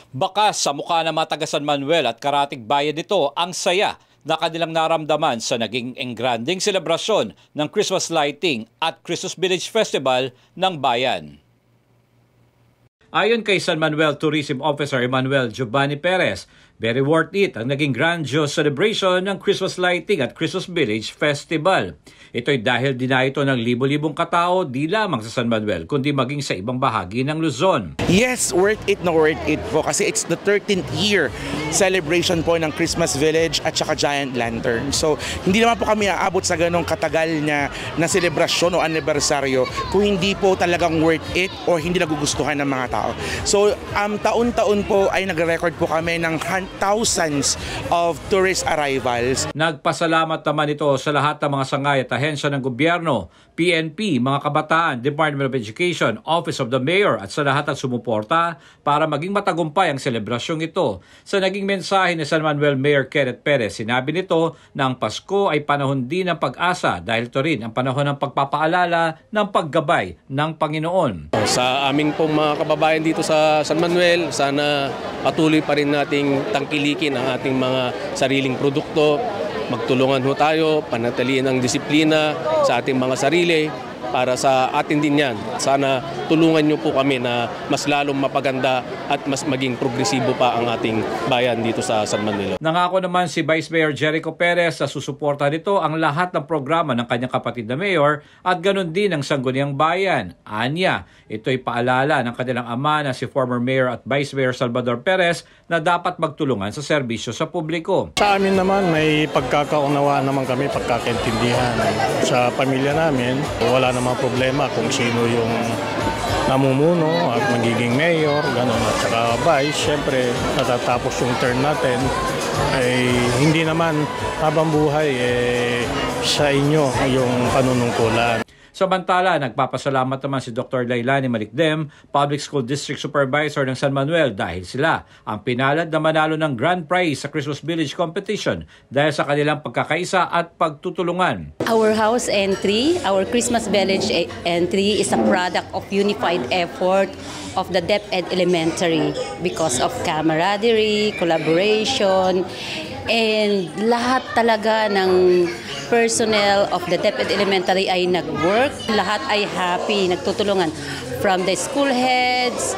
Bakas sa mukha ng mga taga San Manuel at karatig bayan nito ang saya na kanilang naramdaman sa naging engranding selebrasyon ng Christmas lighting at Christmas Village Festival ng bayan. Ayon kay San Manuel Tourism Officer Emmanuel Giovanni Perez, very worth it ang naging grandiose celebration ng Christmas lighting at Christmas Village Festival. Ito'y dahil dinaya ito ng libo-libong katao di lamang sa San Manuel kundi maging sa ibang bahagi ng Luzon. Yes, worth it na worth it po kasi it's the 13th year celebration po ng Christmas Village at saka Giant Lantern. So hindi naman po kami aabot sa ganong katagal na selebrasyon o anibersaryo kung hindi po talagang worth it o hindi nagugustuhan ng mga tao. So taon-taon po ay nagre-record po kami ng thousands of tourist arrivals. Nagpasalamat naman ito sa lahat ng mga sangay at ahensya ng gobyerno, PNP, mga kabataan, Department of Education, Office of the Mayor at sa lahat ng sumuporta para maging matagumpay ang selebrasyong ito. Sa naging mensahe ni San Manuel Mayor Kenneth Perez, sinabi nito na ang Pasko ay panahon din ng pag-asa dahil ito rin ang panahon ng pagpapaalala ng paggabay ng Panginoon. Sa aming pong mga kababayan dito sa San Manuel, sana patuloy pa rin nating tangkilikin ang ating mga sariling produkto. Magtulungan ho tayo, panatiliin ang disiplina sa ating mga sarili para sa atin din yan. Sana tulungan niyo po kami na mas lalong mapaganda at mas maging progresibo pa ang ating bayan dito sa San Manuel. Nangako naman si Vice Mayor Jericho Perez na susuporta nito ang lahat ng programa ng kanyang kapatid na mayor at ganun din ang Sangguniang Bayan. Anya, ito'y paalala ng kanilang ama na si former Mayor at Vice Mayor Salvador Perez na dapat magtulungan sa serbisyo sa publiko. Sa amin naman may pagkakaunawaan naman kami, pagkakaintindihan sa pamilya namin. Wala namang problema kung sino yung namumuno at magiging mayor, gano'n at saka vice. Siyempre, natatapos yung term natin, ay hindi naman habang buhay sa inyo yung panunungkulan. Samantala, nagpapasalamat naman si Dr. Lailani Malikdem, Public School District Supervisor ng San Manuel dahil sila ang pinalad na manalo ng Grand Prize sa Christmas Village Competition dahil sa kanilang pagkakaisa at pagtutulungan. Our house entry, our Christmas Village entry is a product of unified effort of the DepEd Elementary because of camaraderie, collaboration, and lahat talaga ng personnel of the DepEd Elementary ay nag-work. Lahat ay happy, nagtutulungan. From the school heads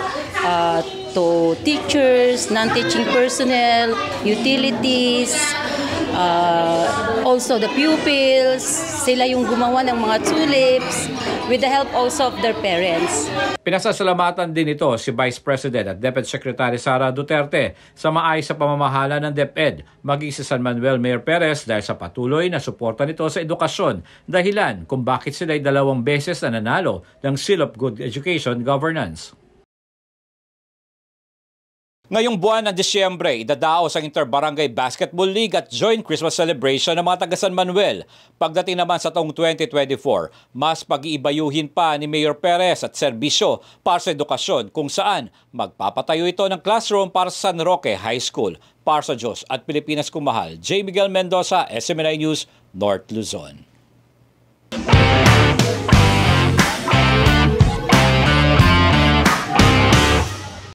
to teachers, non-teaching personnel, utilities, also the pupils. Sila yung gumawa ng mga tulips with the help also of their parents. Pinasasalamatan din ito si Vice President at DepEd Secretary Sara Duterte sa maayos sa pamamahala ng DepEd, maging si San Manuel Mayor Perez dahil sa patuloy na suporta nito sa edukasyon, dahilan kung bakit sila ay 2 beses na nanalo ng Seal of Good Education Governance. Ngayong buwan ng Disyembre, idadaos ang Interbarangay Basketball League at Joint Christmas Celebration ng mga taga San Manuel. Pagdating naman sa taong 2024, mas pag-iibayuhin pa ni Mayor Perez at serbisyo para sa edukasyon kung saan magpapatayo ito ng classroom para sa San Roque High School. Para sa Diyos at Pilipinas kung mahal, J. Miguel Mendoza, SMNI News, North Luzon.